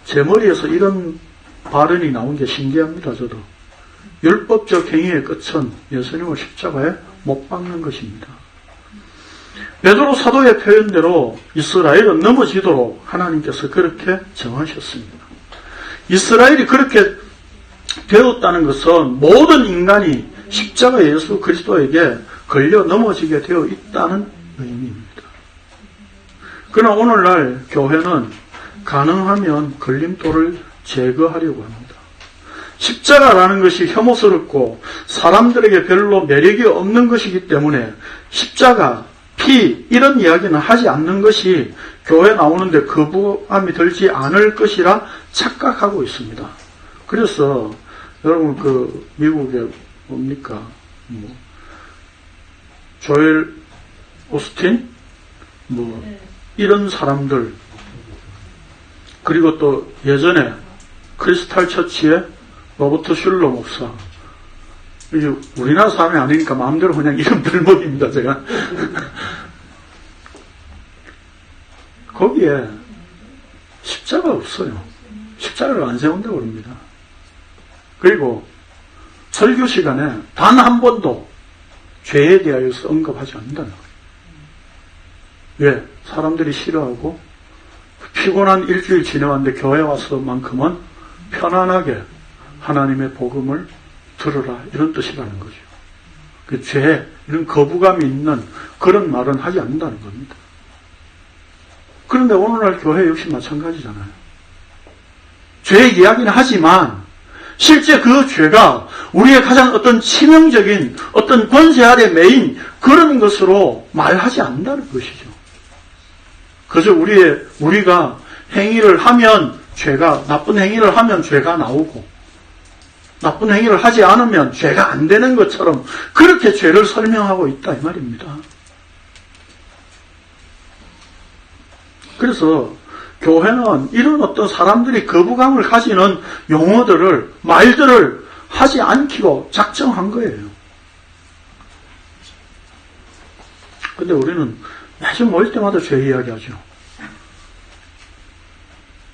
제 머리에서 이런 발언이 나온 게 신기합니다. 저도. 율법적 행위의 끝은 예수님을 십자가에 못 박는 것입니다. 베드로 사도의 표현대로 이스라엘은 넘어지도록 하나님께서 그렇게 정하셨습니다. 이스라엘이 그렇게 되었다는 것은 모든 인간이 십자가 예수 그리스도에게 걸려 넘어지게 되어 있다는 의미입니다. 그러나 오늘날 교회는 가능하면 걸림돌을 제거하려고 합니다. 십자가라는 것이 혐오스럽고 사람들에게 별로 매력이 없는 것이기 때문에 십자가, 피 이런 이야기는 하지 않는 것이 교회 나오는데 거부감이 들지 않을 것이라 착각하고 있습니다. 그래서 여러분 그 미국에 뭡니까 조엘 오스틴 이런 사람들 그리고 또 예전에 크리스탈 처치의 로버트 슐러 목사 이게 우리나라 사람이 아니니까 마음대로 그냥 이름 들먹입니다 제가. 거기에 십자가 없어요. 십자가를 안 세운다고 그럽니다. 그리고 설교 시간에 단 한 번도 죄에 대하여서 언급하지 않는다는 거예요. 왜? 사람들이 싫어하고 피곤한 일주일 지내왔는데 교회 와서만큼은 편안하게 하나님의 복음을 들으라 이런 뜻이라는 거죠. 그 죄, 이런 거부감이 있는 그런 말은 하지 않는다는 겁니다. 그런데 오늘날 교회 역시 마찬가지잖아요. 죄 이야기는 하지만 실제 그 죄가 우리의 가장 어떤 치명적인 어떤 권세 아래 메인 그런 것으로 말하지 않는다는 것이죠. 그래서 우리가 행위를 하면 죄가, 나쁜 행위를 하면 죄가 나오고 나쁜 행위를 하지 않으면 죄가 안 되는 것처럼 그렇게 죄를 설명하고 있다 이 말입니다. 그래서 교회는 이런 어떤 사람들이 거부감을 가지는 용어들을, 말들을 하지 않기로 작정한 거예요. 근데 우리는 매주 모일 때마다 죄 이야기하죠.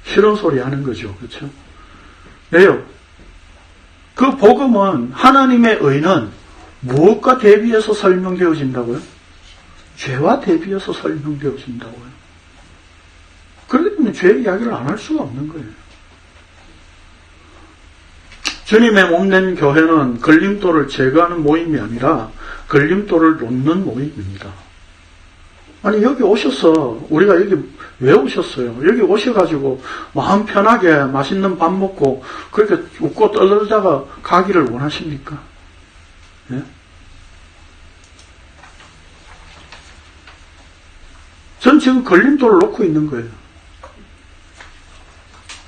싫은 소리 하는 거죠. 그렇죠? 왜요? 그 복음은 하나님의 의는 무엇과 대비해서 설명되어진다고요? 죄와 대비해서 설명되어진다고요. 그렇기 때문에 죄 이야기를 안 할 수가 없는 거예요. 주님의 몸된 교회는 걸림돌을 제거하는 모임이 아니라 걸림돌을 놓는 모임입니다. 아니 여기 오셔서 우리가 여기 왜 오셨어요? 여기 오셔가지고 마음 편하게 맛있는 밥 먹고 그렇게 웃고 떠들다가 가기를 원하십니까? 예? 전 지금 걸림돌을 놓고 있는 거예요.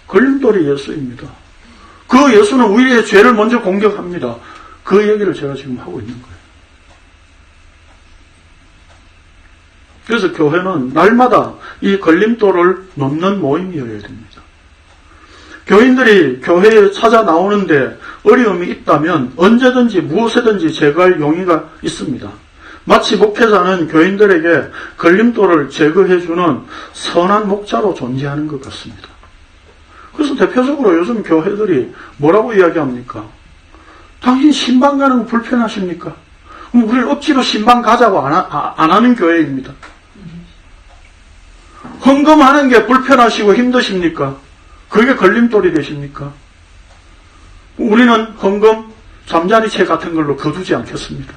걸림돌이 예수입니다. 그 예수는 우리의 죄를 먼저 공격합니다. 그 얘기를 제가 지금 하고 있는 거예요. 그래서 교회는 날마다 이 걸림돌을 넘는 모임이어야 됩니다. 교인들이 교회에 찾아 나오는데 어려움이 있다면 언제든지 무엇에든지 제거할 용의가 있습니다. 마치 목회자는 교인들에게 걸림돌을 제거해주는 선한 목자로 존재하는 것 같습니다. 그래서 대표적으로 요즘 교회들이 뭐라고 이야기합니까? 당신 신방 가는 거 불편하십니까? 그럼 우리를 억지로 신방 가자고 안 하는 교회입니다. 헌금하는 게 불편하시고 힘드십니까? 그게 걸림돌이 되십니까? 우리는 헌금 잠자리채 같은 걸로 거두지 않겠습니다.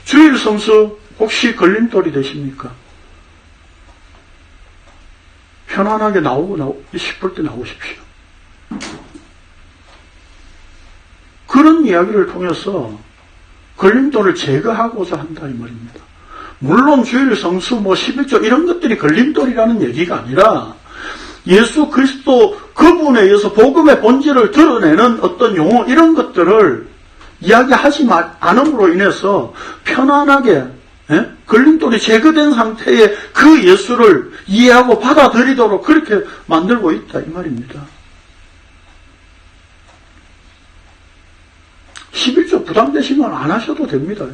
주일 성수 혹시 걸림돌이 되십니까? 편안하게 나오고 싶을 때 나오십시오. 그런 이야기를 통해서 걸림돌을 제거하고자 한다 이 말입니다. 물론 주일 성수 11조 이런 것들이 걸림돌이라는 얘기가 아니라 예수 그리스도 그분에 의해서 복음의 본질을 드러내는 어떤 용어 이런 것들을 이야기하지 않음으로 인해서 편안하게 걸림돌이 제거된 상태의 그 예수를 이해하고 받아들이도록 그렇게 만들고 있다 이 말입니다. 11조 부담되시면 안 하셔도 됩니다.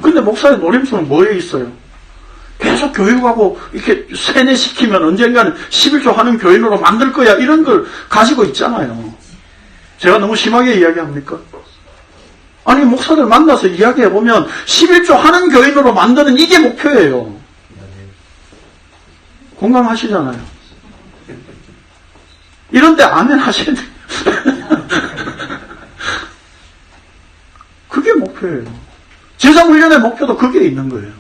근데 목사의 노림수는 뭐에 있어요? 계속 교육하고 이렇게 세뇌시키면 언젠가는 11조 하는 교인으로 만들 거야 이런 걸 가지고 있잖아요. 제가 너무 심하게 이야기합니까? 아니 목사들 만나서 이야기해보면 11조 하는 교인으로 만드는 이게 목표예요. 공감하시잖아요. 이런데 아멘 하셔야 돼요. 그게 목표예요. 제자훈련의 목표도 그게 있는 거예요.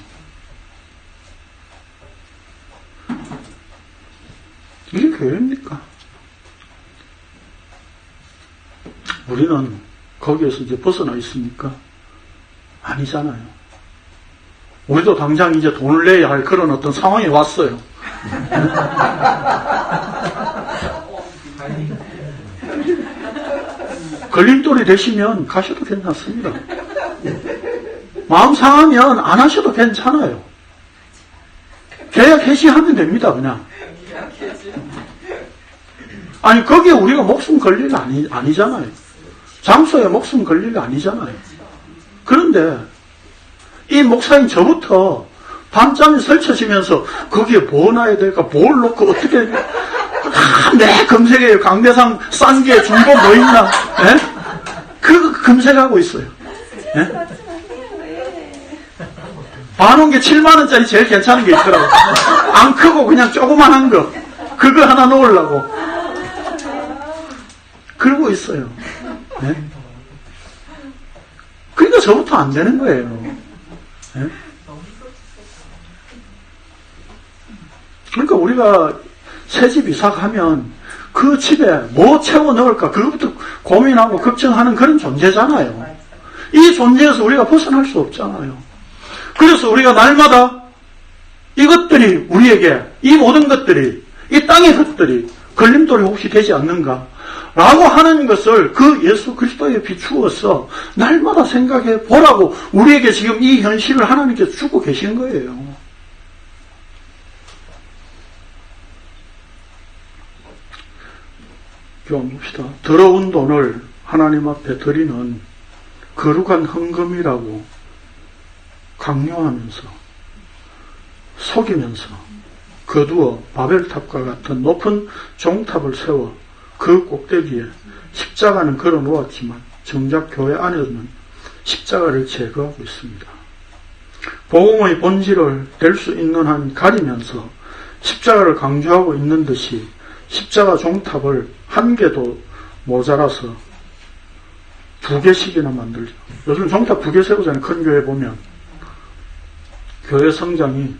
이게 교회입니까? 우리는 거기에서 이제 벗어나 있습니까? 아니잖아요. 우리도 당장 이제 돈을 내야 할 그런 어떤 상황이 왔어요. 걸림돌이 되시면 가셔도 괜찮습니다. 마음 상하면 안 하셔도 괜찮아요. 계약 해지하면 됩니다, 그냥. 아니, 거기에 우리가 목숨 걸릴 일 아니잖아요. 장소에 목숨 걸릴 일 아니잖아요. 그런데, 이 목사인 저부터 밤잠이 설쳐지면서 거기에 뭐 놔야 될까, 뭘 놓고 어떻게, 네, 검색해요. 강대상 싼 게 중고 뭐 있나, 예? 그거 검색하고 있어요. 예? 반원 게 7만원짜리 제일 괜찮은 게 있더라고. 안 크고 그냥 조그만한 거. 그거 하나 놓으려고. 그러고 있어요. 네? 그러니까 저부터 안 되는 거예요. 네? 그러니까 우리가 새집 이사 가면 그 집에 뭐 채워 넣을까 그것부터 고민하고 걱정하는 그런 존재잖아요. 이 존재에서 우리가 벗어날 수 없잖아요. 그래서 우리가 날마다 이것들이 우리에게 이 모든 것들이 이 땅의 것들이 걸림돌이 혹시 되지 않는가 라고 하는 것을 그 예수 그리스도에 비추어서 날마다 생각해 보라고 우리에게 지금 이 현실을 하나님께서 주고 계신 거예요. 좀 봅시다. 더러운 돈을 하나님 앞에 드리는 거룩한 헌금이라고 강요하면서 속이면서 거두어 바벨탑과 같은 높은 종탑을 세워 그 꼭대기에 십자가는 걸어 놓았지만 정작 교회 안에서는 십자가를 제거하고 있습니다. 복음의 본질을 될 수 있는 한 가리면서 십자가를 강조하고 있는 듯이 십자가 종탑을 한 개도 모자라서 2개씩이나 만들죠. 요즘 종탑 2개 세우잖아요. 큰 교회 보면. 교회 성장이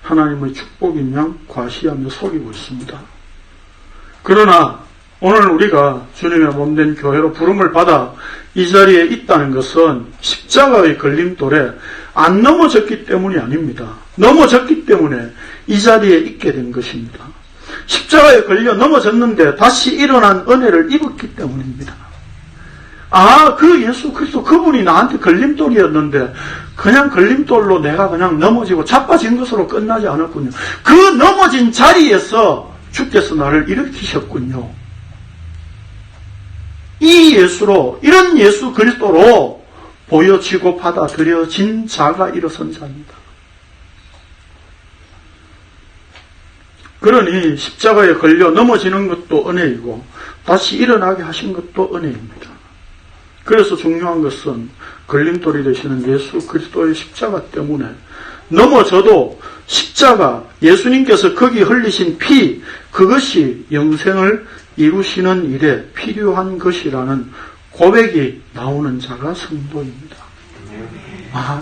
하나님의 축복인 양 과시하며 속이고 있습니다. 그러나 오늘 우리가 주님의 몸된 교회로 부름을 받아 이 자리에 있다는 것은 십자가의 걸림돌에 안 넘어졌기 때문이 아닙니다. 넘어졌기 때문에 이 자리에 있게 된 것입니다. 십자가에 걸려 넘어졌는데 다시 일어난 은혜를 입었기 때문입니다. 그 예수 그리스도 그분이 나한테 걸림돌이었는데 그냥 걸림돌로 내가 그냥 넘어지고 자빠진 것으로 끝나지 않았군요. 그 넘어진 자리에서 주께서 나를 일으키셨군요. 이 예수로, 이런 예수 그리스도로 보여지고 받아들여진 자가 일어선 자입니다. 그러니 십자가에 걸려 넘어지는 것도 은혜이고 다시 일어나게 하신 것도 은혜입니다. 그래서 중요한 것은 걸림돌이 되시는 예수 그리스도의 십자가 때문에 넘어져도 십자가, 예수님께서 거기 흘리신 피, 그것이 영생을 이루시는 일에 필요한 것이라는 고백이 나오는 자가 성도입니다.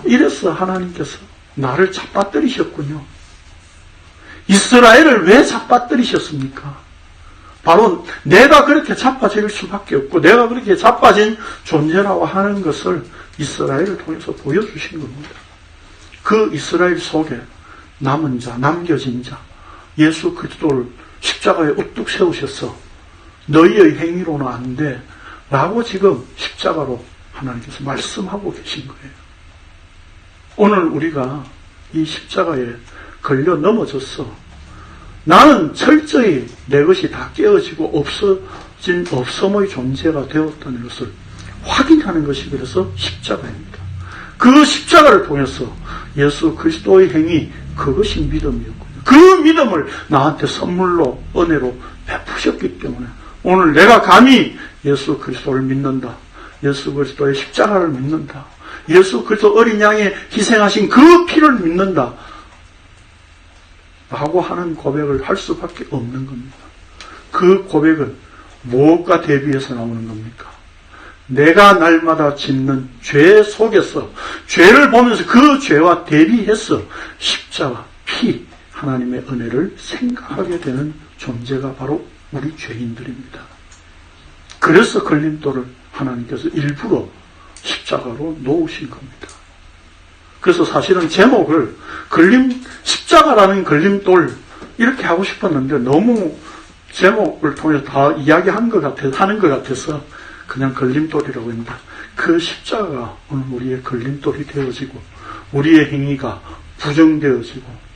이래서 하나님께서 나를 잡아뜨리셨군요. 이스라엘을 왜 잡아뜨리셨습니까? 바로 내가 그렇게 자빠질 수밖에 없고 내가 그렇게 자빠진 존재라고 하는 것을 이스라엘을 통해서 보여주신 겁니다. 그 이스라엘 속에 남은 자, 남겨진 자, 예수 그리스도를 십자가에 우뚝 세우셔서 너희의 행위로는 안 돼 라고 지금 십자가로 하나님께서 말씀하고 계신 거예요. 오늘 우리가 이 십자가에 걸려 넘어졌어. 나는 철저히 내 것이 다 깨어지고 없어진 없음의 존재가 되었다는 것을 확인하는 것이 그래서 십자가입니다. 그 십자가를 통해서 예수 그리스도의 행위, 그것이 믿음이었군요. 그 믿음을 나한테 선물로, 은혜로 베푸셨기 때문에 오늘 내가 감히 예수 그리스도를 믿는다. 예수 그리스도의 십자가를 믿는다. 예수 그리스도 어린 양이 희생하신 그 피를 믿는다. 라고 하는 고백을 할 수밖에 없는 겁니다. 그 고백은 무엇과 대비해서 나오는 겁니까? 내가 날마다 짓는 죄 속에서 죄를 보면서 그 죄와 대비해서 십자가, 피, 하나님의 은혜를 생각하게 되는 존재가 바로 우리 죄인들입니다. 그래서 걸림돌을 하나님께서 일부러 십자가로 놓으신 겁니다. 그래서 사실은 제목을 십자가라는 걸림돌 이렇게 하고 싶었는데 너무 제목을 통해서 다 이야기하는 것 같아서 그냥 걸림돌이라고 합니다. 그 십자가가 오늘 우리의 걸림돌이 되어지고 우리의 행위가 부정되어지고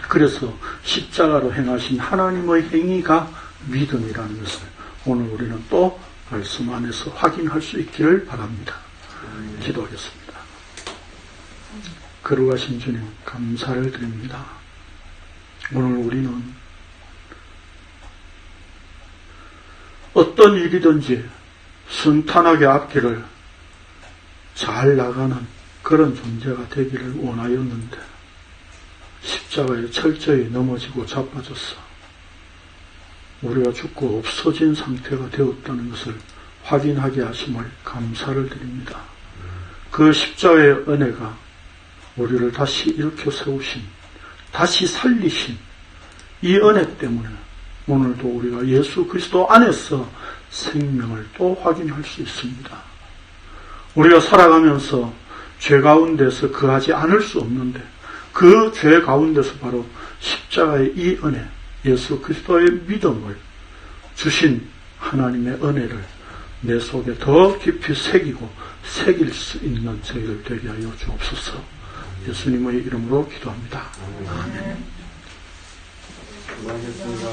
그래서 십자가로 행하신 하나님의 행위가 믿음이라는 것을 오늘 우리는 또 말씀 안에서 확인할 수 있기를 바랍니다. 기도하겠습니다. 거룩하신 주님 감사를 드립니다. 오늘 우리는 어떤 일이든지 순탄하게 앞길을 잘 나가는 그런 존재가 되기를 원하였는데 십자가에 철저히 넘어지고 자빠졌어. 우리가 죽고 없어진 상태가 되었다는 것을 확인하게 하심을 감사를 드립니다. 그 십자가의 은혜가 우리를 다시 일으켜 세우신, 다시 살리신 이 은혜 때문에 오늘도 우리가 예수 그리스도 안에서 생명을 또 확인할 수 있습니다. 우리가 살아가면서 죄 가운데서 거하지 않을 수 없는데 그 죄 가운데서 바로 십자가의 이 은혜, 예수 그리스도의 믿음을 주신 하나님의 은혜를 내 속에 더 깊이 새길 수 있는 저희들 되게 하여 주옵소서. 예수님의 이름으로 기도합니다. 아멘. 수고하셨습니다.